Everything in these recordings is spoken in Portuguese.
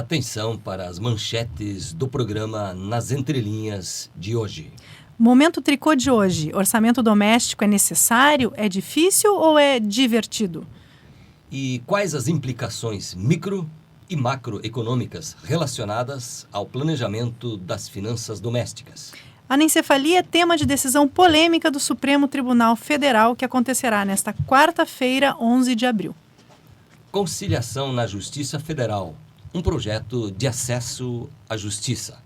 Atenção para as manchetes do programa Nas Entrelinhas de hoje. Momento Tricô de hoje. Orçamento doméstico é necessário, é difícil ou é divertido? E quais as implicações micro e macroeconômicas relacionadas ao planejamento das finanças domésticas? Anencefalia é tema de decisão polêmica do Supremo Tribunal Federal que acontecerá nesta quarta-feira, 11 de abril. Conciliação na Justiça Federal. Um projeto de acesso à justiça.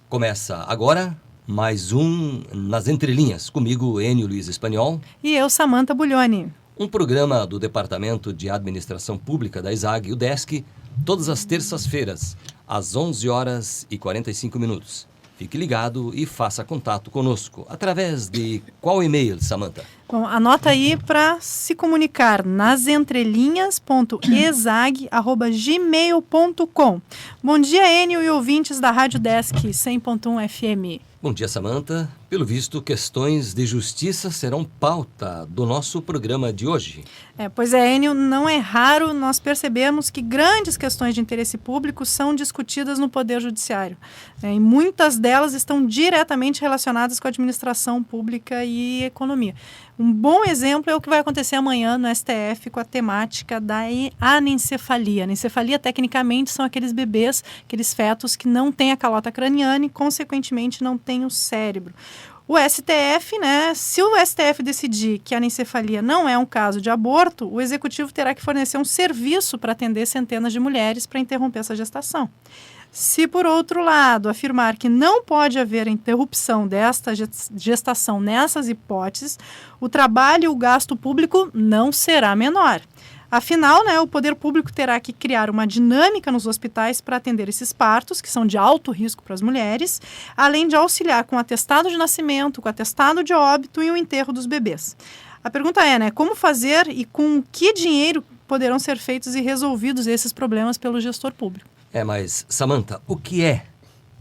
Começa agora mais um Nas Entrelinhas, comigo, Enio Luiz Espanhol. E eu, Samanta Buglioni. Um programa do Departamento de Administração Pública da ISAG, UDESC, todas as terças-feiras, às 11 horas e 45 minutos. Fique ligado e faça contato conosco. Através de qual e-mail, Samanta? Bom, anota aí para se comunicar nasentrelinhas.exag@gmail.com. Bom dia, Enio e ouvintes da Rádio Desk 100.1 FM. Bom dia, Samanta. Pelo visto, questões de justiça serão pauta do nosso programa de hoje. Pois é, Enio, não é raro nós percebemos que grandes questões de interesse público são discutidas no Poder Judiciário. E muitas delas estão diretamente relacionadas com a administração pública e economia. Um bom exemplo é o que vai acontecer amanhã no STF com a temática da anencefalia. Anencefalia, tecnicamente, são aqueles bebês, aqueles fetos que não têm a calota craniana e, consequentemente, não têm o cérebro. O STF, se o STF decidir que a anencefalia não é um caso de aborto, o executivo terá que fornecer um serviço para atender centenas de mulheres para interromper essa gestação. Se, por outro lado, afirmar que não pode haver interrupção desta gestação nessas hipóteses, o trabalho e o gasto público não será menor. Afinal, o poder público terá que criar uma dinâmica nos hospitais para atender esses partos, que são de alto risco para as mulheres, além de auxiliar com atestado de nascimento, com atestado de óbito e o enterro dos bebês. A pergunta é, como fazer e com que dinheiro poderão ser feitos e resolvidos esses problemas pelo gestor público? Mas, Samanta, o que é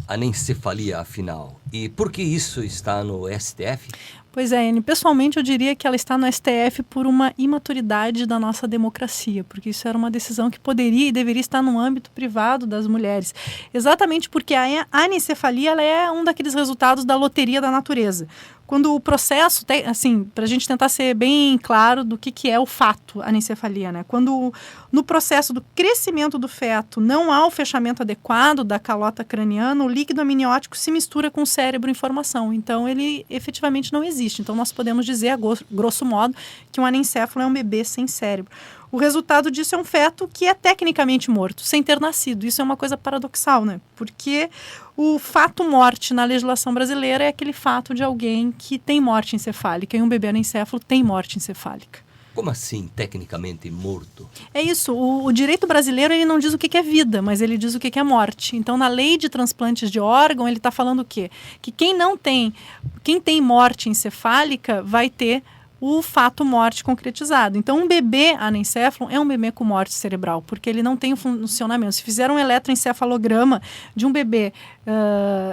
anencefalia, afinal? E por que isso está no STF? Pois é, Enio, pessoalmente eu diria que ela está no STF por uma imaturidade da nossa democracia, porque isso era uma decisão que poderia e deveria estar no âmbito privado das mulheres. Exatamente porque a anencefalia ela é um daqueles resultados da loteria da natureza. Quando o processo, para a gente tentar ser bem claro do que é o fato, anencefalia, quando no processo do crescimento do feto não há o fechamento adequado da calota craniana, o líquido amniótico se mistura com o cérebro em formação. Então, ele efetivamente não existe. Então, nós podemos dizer, a grosso modo, que um anencéfalo é um bebê sem cérebro. O resultado disso é um feto que é tecnicamente morto, sem ter nascido. Isso é uma coisa paradoxal, porque o fato morte na legislação brasileira é aquele fato de alguém que tem morte encefálica, e um bebê anencéfalo tem morte encefálica. Como assim, tecnicamente morto? É isso, o direito brasileiro ele não diz o que é vida, mas ele diz o que é morte. Então, na lei de transplantes de órgão, ele está falando o quê? Que quem tem morte encefálica vai ter o fato morte concretizado. Então, um bebê anencéfalo é um bebê com morte cerebral, porque ele não tem um funcionamento. Se fizer um eletroencefalograma de um bebê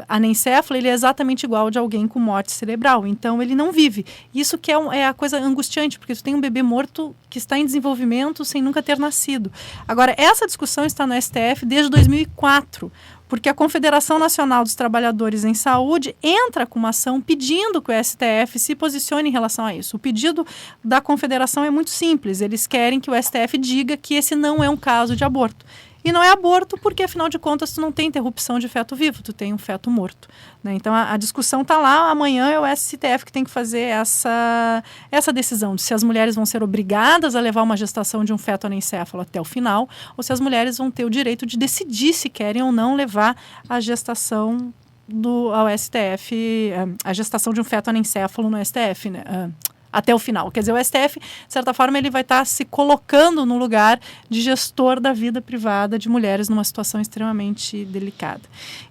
anencéfalo, ele é exatamente igual ao de alguém com morte cerebral. Então, ele não vive. Isso que é a coisa angustiante, porque tu tem um bebê morto que está em desenvolvimento sem nunca ter nascido. Agora, essa discussão está no STF desde 2004, porque a Confederação Nacional dos Trabalhadores em Saúde entra com uma ação pedindo que o STF se posicione em relação a isso. O pedido da Confederação é muito simples, eles querem que o STF diga que esse não é um caso de aborto. E não é aborto porque, afinal de contas, tu não tem interrupção de feto vivo, tu tem um feto morto. Então, a discussão está lá, amanhã é o STF que tem que fazer essa decisão de se as mulheres vão ser obrigadas a levar uma gestação de um feto anencéfalo até o final, ou se as mulheres vão ter o direito de decidir se querem ou não levar a gestação ao STF, a gestação de um feto anencéfalo no STF, até o final. Quer dizer, o STF, de certa forma, ele vai estar se colocando no lugar de gestor da vida privada de mulheres numa situação extremamente delicada.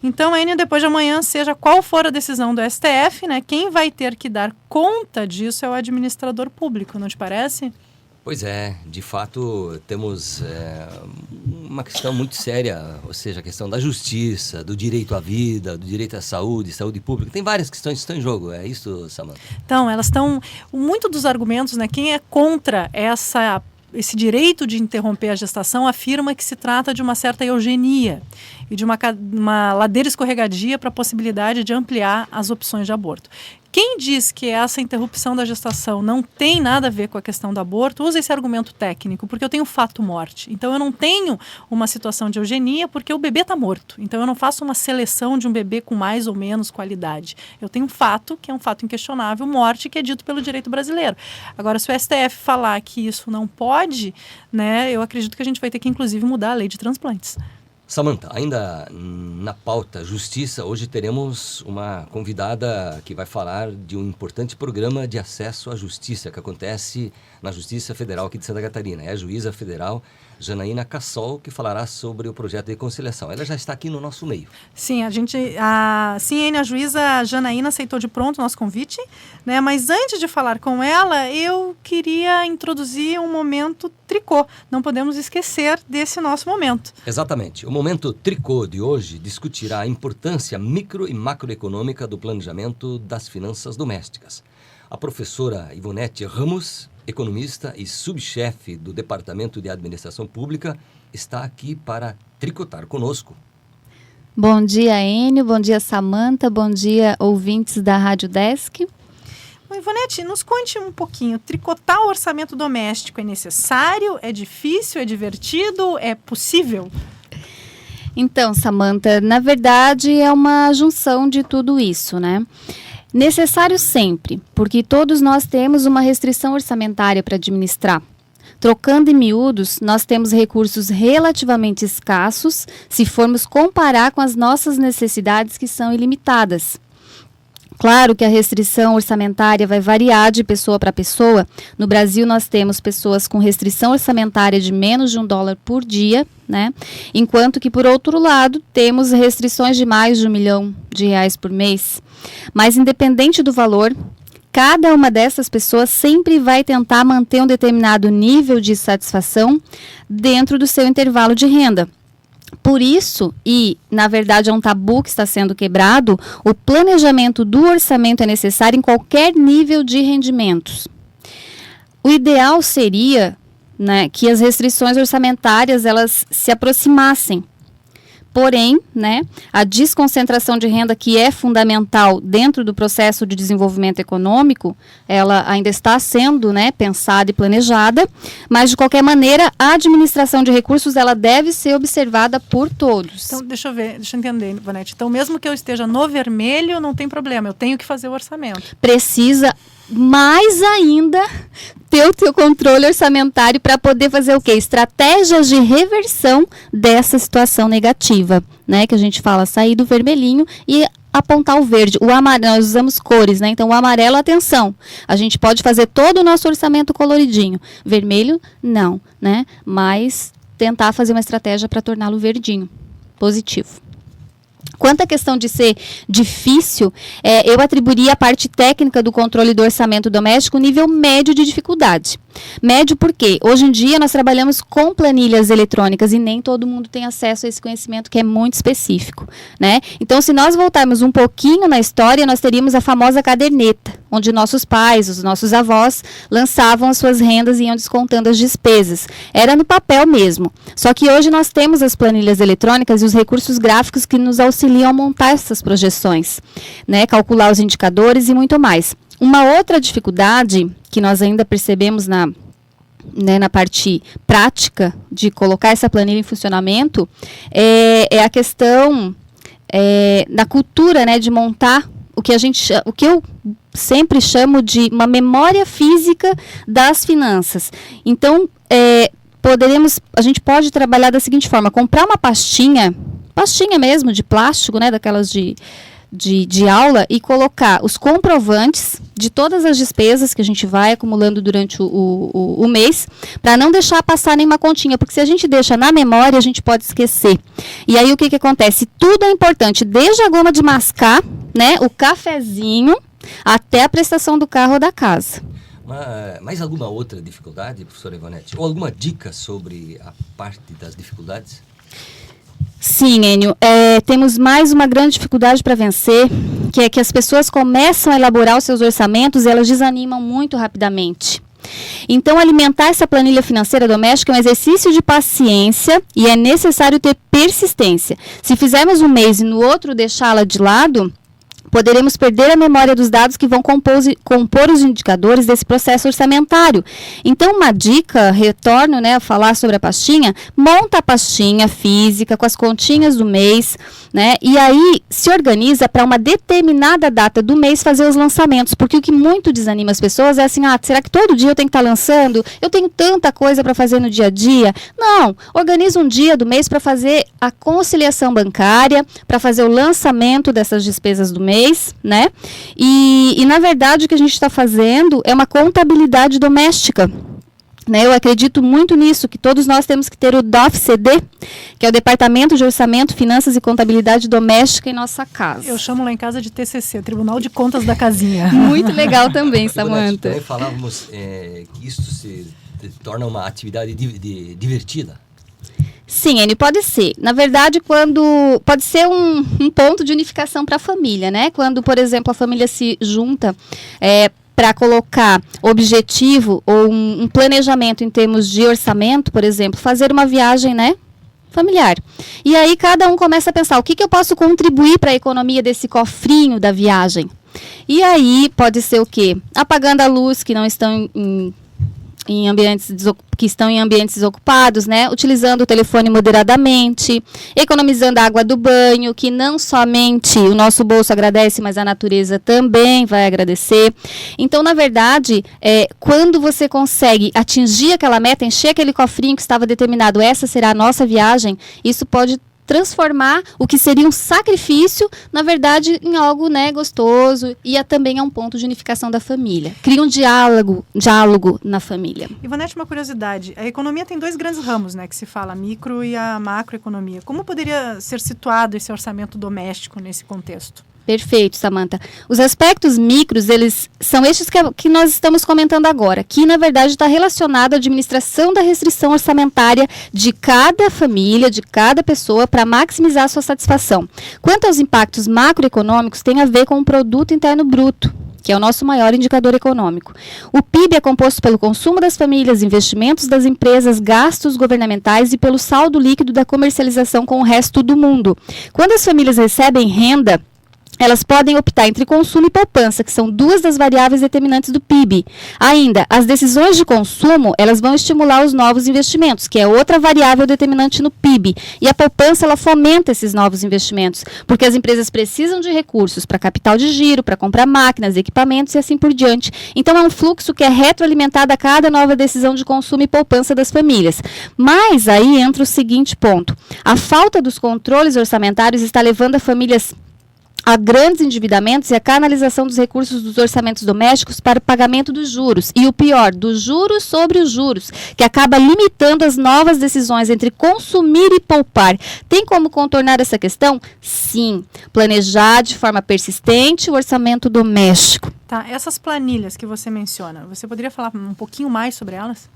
Então, Enio, depois de amanhã, seja qual for a decisão do STF, quem vai ter que dar conta disso é o administrador público, não te parece? Pois é, de fato temos uma questão muito séria, ou seja, a questão da justiça, do direito à vida, do direito à saúde, saúde pública. Tem várias questões que estão em jogo, é isso, Samanta? Então, elas estão... Muito dos argumentos, quem é contra esse direito de interromper a gestação afirma que se trata de uma certa eugenia e de uma ladeira escorregadia para a possibilidade de ampliar as opções de aborto. Quem diz que essa interrupção da gestação não tem nada a ver com a questão do aborto, usa esse argumento técnico, porque eu tenho fato-morte. Então, eu não tenho uma situação de eugenia porque o bebê está morto. Então, eu não faço uma seleção de um bebê com mais ou menos qualidade. Eu tenho um fato, que é um fato inquestionável, morte, que é dito pelo direito brasileiro. Agora, se o STF falar que isso não pode, né, eu acredito que a gente vai ter que, inclusive, mudar a lei de transplantes. Samantha, ainda na pauta Justiça, hoje teremos uma convidada que vai falar de um importante programa de acesso à justiça que acontece na Justiça Federal aqui de Santa Catarina. É a juíza federal Janaína Cassol que falará sobre o projeto de conciliação. Ela já está aqui no nosso meio. Sim, a juíza Janaína aceitou de pronto o nosso convite, né? Mas antes de falar com ela, eu queria introduzir um momento tricô. Não podemos esquecer desse nosso momento. Exatamente. O momento tricô de hoje discutirá a importância micro e macroeconômica do planejamento das finanças domésticas. A professora Ivonete Ramos, economista e subchefe do Departamento de Administração Pública, está aqui para tricotar conosco. Bom dia, Enio. Bom dia, Samantha. Bom dia, ouvintes da Rádio Desk. Ivonete, nos conte um pouquinho. Tricotar o orçamento doméstico é necessário? É difícil? É divertido? É possível? Então, Samantha, na verdade é uma junção de tudo isso, né? Necessário sempre, porque todos nós temos uma restrição orçamentária para administrar. Trocando em miúdos, nós temos recursos relativamente escassos se formos comparar com as nossas necessidades que são ilimitadas. Claro que a restrição orçamentária vai variar de pessoa para pessoa. No Brasil, nós temos pessoas com restrição orçamentária de menos de $1 por dia, né? Enquanto que, por outro lado, temos restrições de mais de R$1 milhão por mês. Mas, independente do valor, cada uma dessas pessoas sempre vai tentar manter um determinado nível de satisfação dentro do seu intervalo de renda. Por isso, e na verdade é um tabu que está sendo quebrado, o planejamento do orçamento é necessário em qualquer nível de rendimentos. O ideal seria, né, que as restrições orçamentárias elas se aproximassem. Porém, né, a desconcentração de renda, que é fundamental dentro do processo de desenvolvimento econômico, ela ainda está sendo, né, pensada e planejada, mas de qualquer maneira a administração de recursos ela deve ser observada por todos. Então, deixa eu entender, Ivonete. Então, mesmo que eu esteja no vermelho, não tem problema, eu tenho que fazer o orçamento. Precisa mais ainda ter o teu controle orçamentário para poder fazer o quê? Estratégias de reversão dessa situação negativa, né? Que a gente fala sair do vermelhinho e apontar o verde. O amarelo, nós usamos cores, né? Então o amarelo, atenção, a gente pode fazer todo o nosso orçamento coloridinho. Vermelho, não, né? Mas tentar fazer uma estratégia para torná-lo verdinho, positivo. Quanto à questão de ser difícil, eu atribuiria a parte técnica do controle do orçamento doméstico nível médio de dificuldade. Médio porque hoje em dia nós trabalhamos com planilhas eletrônicas e nem todo mundo tem acesso a esse conhecimento que é muito específico, né? Então, se nós voltarmos um pouquinho na história, nós teríamos a famosa caderneta, onde nossos pais, os nossos avós, lançavam as suas rendas e iam descontando as despesas. Era no papel mesmo. Só que hoje nós temos as planilhas eletrônicas e os recursos gráficos que nos auxiliam a montar essas projeções, né? Calcular os indicadores e muito mais. Uma outra dificuldade que nós ainda percebemos na parte prática de colocar essa planilha em funcionamento é a questão da cultura, né, de montar o que eu sempre chamo de uma memória física das finanças. Então, a gente pode trabalhar da seguinte forma: comprar uma pastinha mesmo de plástico, né, daquelas de aula, e colocar os comprovantes de todas as despesas que a gente vai acumulando durante o mês, para não deixar passar nenhuma continha, porque se a gente deixa na memória, a gente pode esquecer. E aí o que acontece? Tudo é importante, desde a goma de mascar, né, o cafezinho, até a prestação do carro ou da casa. Mais alguma outra dificuldade, professora Ivonete? Ou alguma dica sobre a parte das dificuldades? Sim, Enio, temos mais uma grande dificuldade para vencer, que é que as pessoas começam a elaborar os seus orçamentos e elas desanimam muito rapidamente. Então, alimentar essa planilha financeira doméstica é um exercício de paciência e é necessário ter persistência. Se fizermos um mês e no outro deixá-la de lado, poderemos perder a memória dos dados que vão compor os indicadores desse processo orçamentário. Então, uma dica, retorno, a falar sobre a pastinha, monta a pastinha física com as continhas do mês, e aí se organiza para uma determinada data do mês fazer os lançamentos, porque o que muito desanima as pessoas é assim, será que todo dia eu tenho que estar lançando? Eu tenho tanta coisa para fazer no dia a dia? Não, organiza um dia do mês para fazer a conciliação bancária, para fazer o lançamento dessas despesas do mês, E na verdade o que a gente está fazendo é uma contabilidade doméstica. Eu acredito muito nisso, que todos nós temos que ter o DOF-CD, que é o Departamento de Orçamento, Finanças e Contabilidade Doméstica em nossa casa. Eu chamo lá em casa de TCC, Tribunal de Contas da Casinha. Muito legal também, Samanta. Também falávamos que isso se torna uma atividade divertida. Sim, Enio, pode ser. Na verdade, pode ser um ponto de unificação para a família, Quando, por exemplo, a família se junta para colocar objetivo ou um planejamento em termos de orçamento, por exemplo, fazer uma viagem, familiar. E aí cada um começa a pensar, o que eu posso contribuir para a economia desse cofrinho da viagem? E aí pode ser o quê? Apagando a luz que não estão em ambientes desocupados, utilizando o telefone moderadamente, economizando a água do banho, que não somente o nosso bolso agradece, mas a natureza também vai agradecer. Então, na verdade, quando você consegue atingir aquela meta, encher aquele cofrinho que estava determinado, essa será a nossa viagem, isso pode transformar o que seria um sacrifício, na verdade, em algo gostoso e também é um ponto de unificação da família. Cria um diálogo na família. Ivonete, uma curiosidade. A economia tem dois grandes ramos, que se fala, a micro e a macroeconomia. Como poderia ser situado esse orçamento doméstico nesse contexto? Perfeito, Samanta. Os aspectos micros, eles são estes que nós estamos comentando agora, que na verdade está relacionado à administração da restrição orçamentária de cada família, de cada pessoa, para maximizar a sua satisfação. Quanto aos impactos macroeconômicos, tem a ver com o produto interno bruto, que é o nosso maior indicador econômico. O PIB é composto pelo consumo das famílias, investimentos das empresas, gastos governamentais e pelo saldo líquido da comercialização com o resto do mundo. Quando as famílias recebem renda, elas podem optar entre consumo e poupança, que são duas das variáveis determinantes do PIB. Ainda, as decisões de consumo, elas vão estimular os novos investimentos, que é outra variável determinante no PIB. E a poupança, ela fomenta esses novos investimentos, porque as empresas precisam de recursos para capital de giro, para comprar máquinas, equipamentos e assim por diante. Então, é um fluxo que é retroalimentado a cada nova decisão de consumo e poupança das famílias. Mas aí entra o seguinte ponto. A falta dos controles orçamentários está levando a famílias a grandes endividamentos e a canalização dos recursos dos orçamentos domésticos para o pagamento dos juros. E o pior, dos juros sobre os juros, que acaba limitando as novas decisões entre consumir e poupar. Tem como contornar essa questão? Sim. Planejar de forma persistente o orçamento doméstico. Tá, essas planilhas que você menciona, você poderia falar um pouquinho mais sobre elas?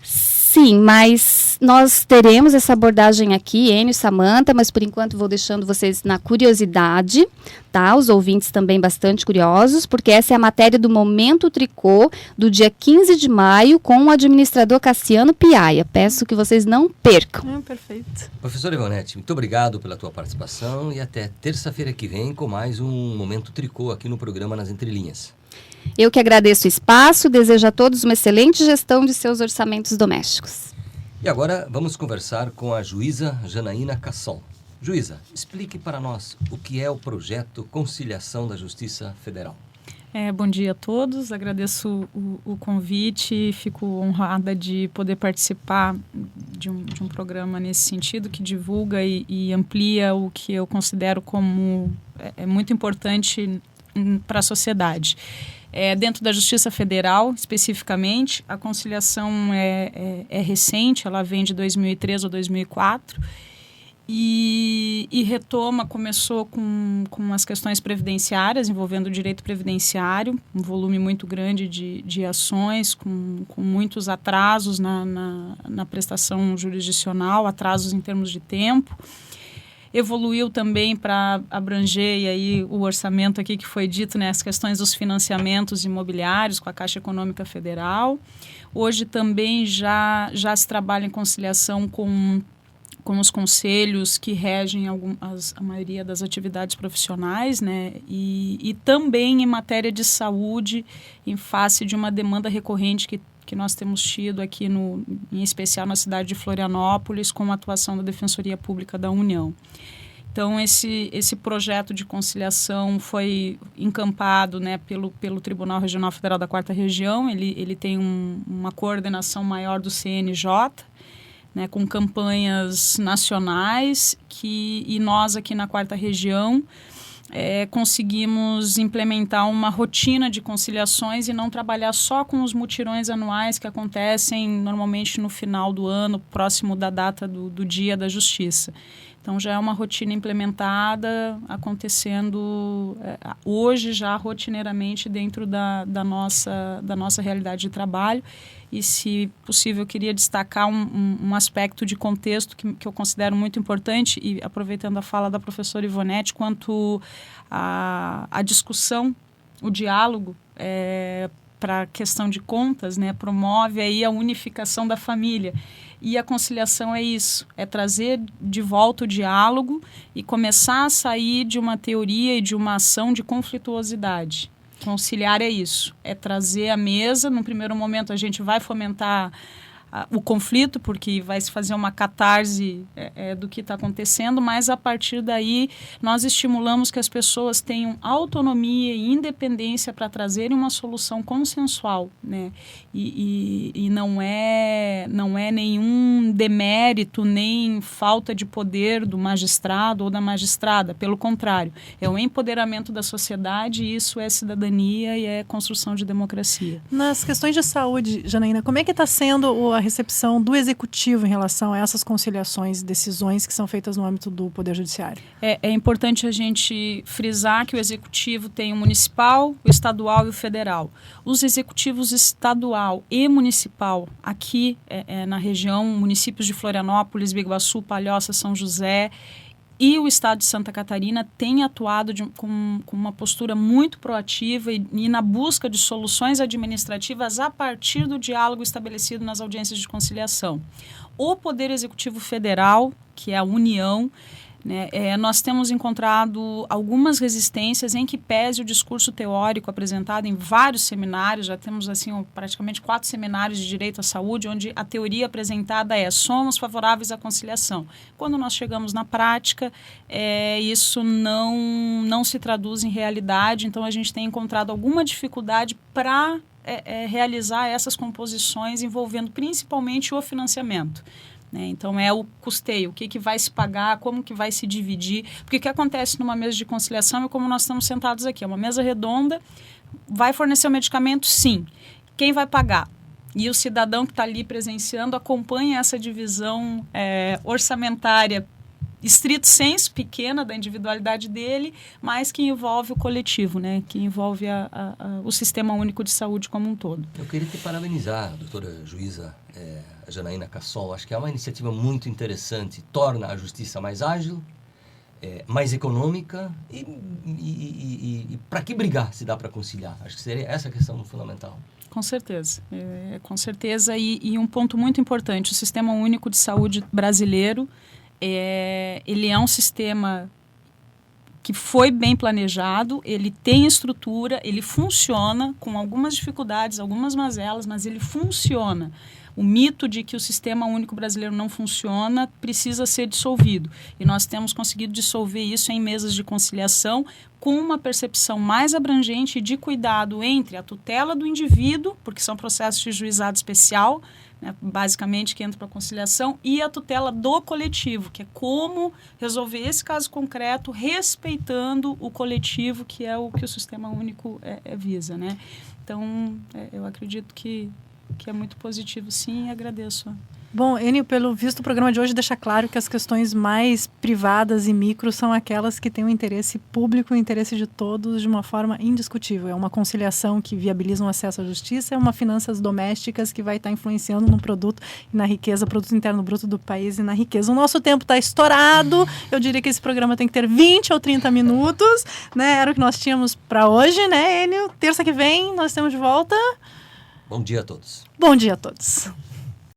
Sim, mas nós teremos essa abordagem aqui, Enio e Samanta, mas por enquanto vou deixando vocês na curiosidade, tá? Os ouvintes também bastante curiosos, porque essa é a matéria do Momento Tricô, do dia 15 de maio, com o administrador Cassiano Piaia. Peço que vocês não percam. Perfeito. Professora Ivonete, muito obrigado pela tua participação e até terça-feira que vem com mais um Momento Tricô aqui no programa Nas Entrelinhas. Eu que agradeço o espaço, desejo a todos uma excelente gestão de seus orçamentos domésticos. E agora vamos conversar com a juíza Janaína Cassol. Juíza, explique para nós o que é o projeto Conciliação da Justiça Federal. Bom dia a todos, agradeço o convite, fico honrada de poder participar de um programa nesse sentido, que divulga e amplia o que eu considero como muito importante para a sociedade. Dentro da Justiça Federal, especificamente, a conciliação é recente, ela vem de 2003 ou 2004 e começou com as questões previdenciárias, envolvendo o direito previdenciário, um volume muito grande de ações, com muitos atrasos na prestação jurisdicional, atrasos em termos de tempo. evoluiu também para abranger, e aí o orçamento aqui que foi dito, né, as questões dos financiamentos imobiliários com a Caixa Econômica Federal. Hoje também já se trabalha em conciliação com os conselhos que regem a maioria das atividades profissionais, né? E também em matéria de saúde, em face de uma demanda recorrente que nós temos tido aqui, em especial na cidade de Florianópolis, com a atuação da Defensoria Pública da União. Então, esse projeto de conciliação foi encampado, né, pelo Tribunal Regional Federal da 4ª Região. Ele tem uma coordenação maior do CNJ, né, com campanhas nacionais, e nós aqui na 4ª Região conseguimos implementar uma rotina de conciliações e não trabalhar só com os mutirões anuais que acontecem normalmente no final do ano, próximo da data do Dia da Justiça. Então, já é uma rotina implementada, acontecendo hoje já rotineiramente dentro da nossa realidade de trabalho. E, se possível, eu queria destacar um aspecto de contexto que eu considero muito importante, e aproveitando a fala da professora Ivonete, quanto a discussão, o diálogo para a questão de contas, né, promove aí a unificação da família. E a conciliação é isso, é trazer de volta o diálogo e começar a sair de uma teoria e de uma ação de conflituosidade. Conciliar é isso, é trazer à mesa. No primeiro momento a gente vai fomentar o conflito, porque vai se fazer uma catarse do que está acontecendo, mas a partir daí nós estimulamos que as pessoas tenham autonomia e independência para trazerem uma solução consensual, né? E não é nenhum demérito nem falta de poder do magistrado ou da magistrada, pelo contrário, é o empoderamento da sociedade, e isso é cidadania e é construção de democracia. Nas questões de saúde, Janaína, como é que está sendo a recepção do Executivo em relação a essas conciliações e decisões que são feitas no âmbito do Poder Judiciário? É importante a gente frisar que o Executivo tem o municipal, o estadual e o federal. Os executivos estadual e municipal, aqui na região, municípios de Florianópolis, Biguaçu, Palhoça, São José, e o Estado de Santa Catarina tem atuado com uma postura muito proativa e na busca de soluções administrativas a partir do diálogo estabelecido nas audiências de conciliação. O Poder Executivo Federal, que é a União, né, nós temos encontrado algumas resistências em que pese o discurso teórico apresentado em vários seminários. Já temos assim praticamente 4 seminários de direito à saúde, onde a teoria apresentada somos favoráveis à conciliação. Quando nós chegamos na prática, isso não se traduz em realidade, então a gente tem encontrado alguma dificuldade para realizar essas composições envolvendo principalmente o financiamento. Então, é o custeio, o que vai se pagar, como que vai se dividir. Porque o que acontece numa mesa de conciliação é como nós estamos sentados aqui. É uma mesa redonda, vai fornecer o medicamento? Sim. Quem vai pagar? E o cidadão que está ali presenciando acompanha essa divisão orçamentária, estrito senso, pequena, da individualidade dele, mas que envolve o coletivo, né? Que envolve o Sistema Único de Saúde como um todo. Eu queria te parabenizar, doutora juíza Janaína Cassol. Acho que é uma iniciativa muito interessante, torna a justiça mais ágil, mais econômica e para que brigar se dá para conciliar? Acho que seria essa a questão fundamental. Com certeza, com certeza. E um ponto muito importante, o Sistema Único de Saúde brasileiro, ele é um sistema que foi bem planejado, ele tem estrutura, ele funciona com algumas dificuldades, algumas mazelas, mas ele funciona. O mito de que o Sistema Único Brasileiro não funciona precisa ser dissolvido. E nós temos conseguido dissolver isso em mesas de conciliação com uma percepção mais abrangente de cuidado entre a tutela do indivíduo, porque são processos de juizado especial, né, basicamente, que entra para a conciliação, e a tutela do coletivo, que é como resolver esse caso concreto respeitando o coletivo, que é o que o Sistema Único visa, né? Então, eu acredito que é muito positivo, sim, e agradeço Bom, Enio, pelo visto, o programa de hoje deixa claro que as questões mais privadas e micro são aquelas que têm o interesse público, o interesse de todos de uma forma indiscutível. É uma conciliação que viabiliza um acesso à justiça, é uma finanças domésticas que vai estar influenciando no produto e na riqueza, produto interno bruto do país e na riqueza. O nosso tempo está estourado, eu diria que esse programa tem que ter 20 ou 30 minutos, né? Era o que nós tínhamos para hoje, né, Enio? Terça que vem nós estamos de volta. Bom dia a todos. Bom dia a todos.